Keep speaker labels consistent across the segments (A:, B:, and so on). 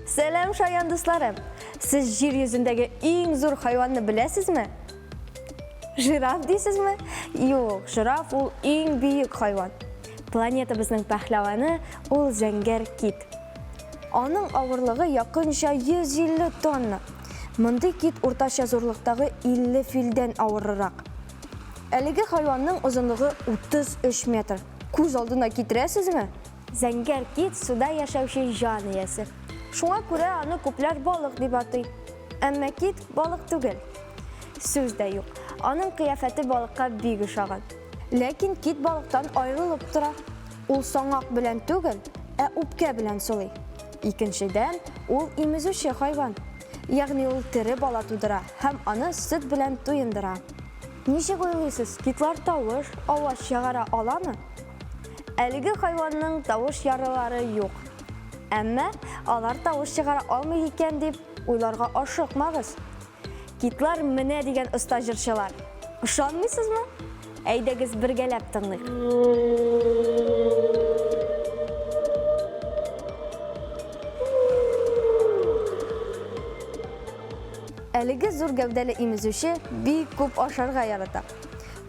A: Selam şayan dostlarım. Siz yer yüzündeki en zor hayvanını bilesizmi? Jiraf deysizmi? Yo'q, jiraf ol en büyük hayvan. Planetamızın pəhləvanı ol zəngər kit. Onun ağırlığı yakınca 150 tonna. Mınday kit ortaça zorluqdağı 50 fildən ağırıraq. Әлеге hayvanның uzunluğu 33 metr. Көз алдына китерәсезме? Зәңгәр кит суда яшәүче жан иясе. Шуңа күрә аны күпләр балык дип атый. Әмма кит балык түгел. Сүз дә юк. Аның кыяфәте балыкка бик ошаган. Ләкин кит балыктан аерылып тора. Ул саңак белән түгел, ә үпкә белән сулый. Икенчедән, ул имезүче хайван. Ягъни ул тере бала тудыра һәм аны сөт белән туендыра. Ничек уйлыйсыз, китлар тавыш, аваз чыгара аламы? Әлеге хайванның тавыш ярылары юк. Әмма алар тавыш чыгара алмый икән дип уйларга ашыкмагыз. Китлар менә дигән оста җырчылар. Ышанмыйсызмы? Әйдәгез бергәләп тыңлыйк. Әлеге зур гәүдәле имезүче бик күп ашарга ярата.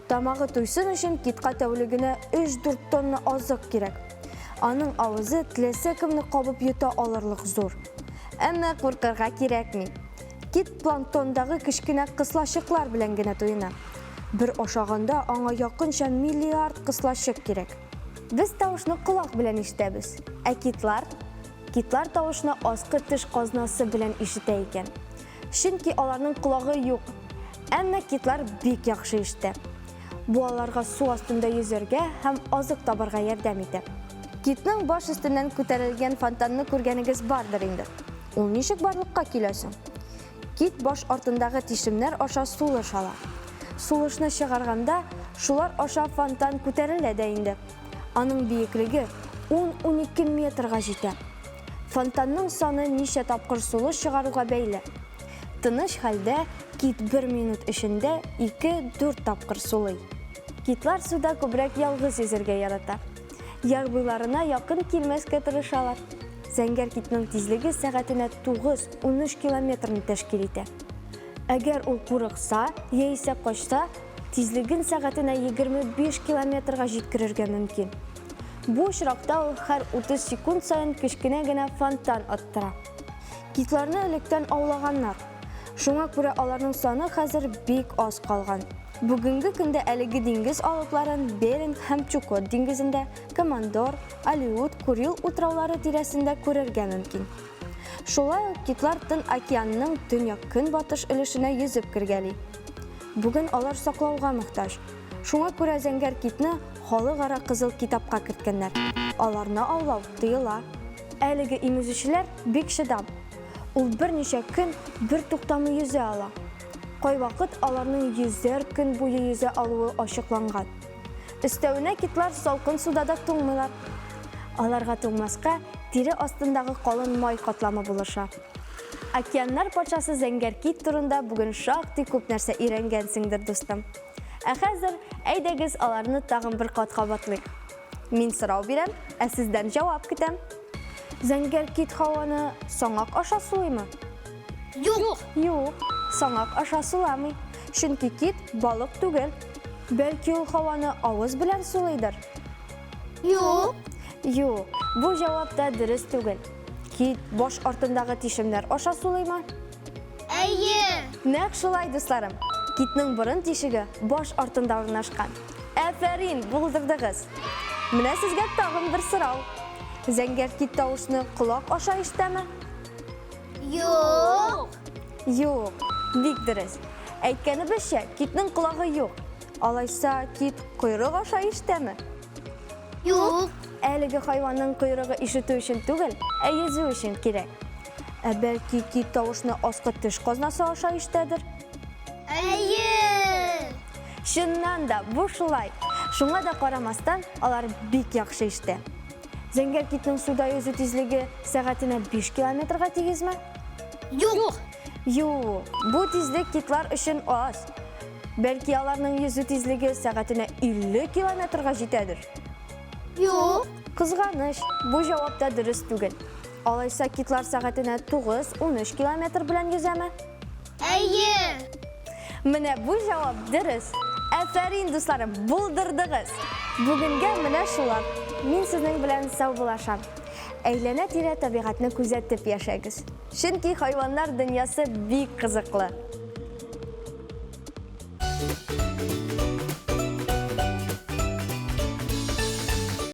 A: Тамагы туйсын өчен китка тәүлегенә 3-4 тонна азык кирәк. Аның авызы теләсә кемне кабып йота алырлык зур. Әмма куркырга кирәкми. Кит планктондагы кечкенә кыслачыклар белән генә туена. Бер ашаганда аңа якынча миллиард кыслачык кирәк. Без тавышны колак белән ишетәбез. Ә китлар тавышны аскы теш казнасы белән ишетә икән. Чөнки аларның колагы юк. Әмма китлар бик яхшы ишетә. Бу аларга су астында йөзәргә һәм азык табарга ярдәм итә. Китнең баш өстеннән күтәрелгән фонтанны күргәнегез бардыр инде. Ул ничек барлыкка килә соң? Кит баш артындагы тишемнәр аша сулыш ала. Сулышны чыгарганда шулар аша фонтан күтәрелә дә инде. Аның биеклеге 10-12 метрга җитә. Фонтанның саны ничә тапкыр сулыш чыгаруга бәйле. Тыныч хәлдә кит 1 минут эчендә 2-4 тапкыр сулый. Китлар суда күбрәк ялгыз йөзәргә ярата. Яр буйларына якын килмәскә тырышалар. Зәңгәр китнең тизлеге сәгатенә 9-13 километрны тәшкил итә. Әгәр ул курыкса, яисә качса, тизлеген сәгатенә 25 километрга җиткерергә мөмкин. Бу очракта ул һәр 30 секунд саен кечкенә генә фонтан аттыра. Китларны электән аулаганнар. Шуңа күрә аларның саны хәзер бик аз калган. Бүгенге көндә әлеге диңгез алыпларын Беринг һәм Чукот диңгезендә, Командор, Алиут, Курил утраулары тирәсендә күрергә мөмкин. Шулай ук китлар Тын океанның төньяк-көнбатыш өлешенә йөзеп кергәли. Бүген алар саклауга мохтаҗ. Шуңа күрә зәңгәр китне халыкара кызыл китапка керткәннәр. Аларны аулау тыела. Әлеге имезүчеләр бик шыдам. Ул берничә көн бер туктамый йөзә ала. Кайвакыт аларның 100 көн буе йөзә алуы ачыкланган. Өстәвенә китлар салкын суда да туңмыйлар. Аларга туңмаска тире астындагы калын май катламы булыша. Океаннар патшасы зәңгәр кит турында бүген шактый күп нәрсә өйрәнгәнсеңдер, дустым. Ә хәзер әйдәгез аларны тагын бер кат кабатлыйк. Мин сорау бирәм, ә сездән җавап көтәм. Зәңгәр кит һаваны саңак аша сулыймы?
B: Юк.
A: Юк, саңак аша суламый. Чөнки кит балык түгел. Бәлки ул һаваны авыз белән сулыйдыр.
B: Юк.
A: Юк, бу җавап та дөрес түгел. Кит баш артындагы тишемнәр аша сулыймы?
B: Әйе.
A: Нәкъ шулай, дусларым. Китнең борын тишеге баш артында урнашкан. Әфәрин, булдырдыгыз. Менә сезгә тагын бер сорау. Зәңгәр кит тавышны колак аша ишетәме?
B: Юк.
A: Юк, бик дөрес. Әйткәнебезчә, китнең колагы юк. Алайса, кит койрык аша ишетәме?
B: Юк.
A: Әлеге хайванның койрыгы ишетү өчен түгел, ә йөзү өчен кирәк. Ә бәлки кит тавышны аскы теш казнасы аша ишетәдер?
B: Әйе.
A: Чыннан да, бу шулай. Шуңа да карамастан, алар бик яхшы ишетә. Зәңгәр китнең суда йөзү тизлеге сәгатенә 5 километрга тигезме?
B: Юк.
A: Юк, бу тизлек китлар өчен аз. Бәлки аларның йөзү тизлеге сәгатенә 50 километрга җитәдер.
B: Юк.
A: Кызганыч, бу җавап та дөрес түгел. Алайса китлар сәгатенә 9-13 километр белән йөзәме?
B: Әйе.
A: Менә бу җавап дөрес. Афәрин дусларым, булдырдыгыз. Бүгенгә менә шулар. Мин сезнең белән саубуллашам. Әйләнә-тирә табигатьне күзәтеп яшәгез. Чөнки хайваннар дөньясы бик кызыклы.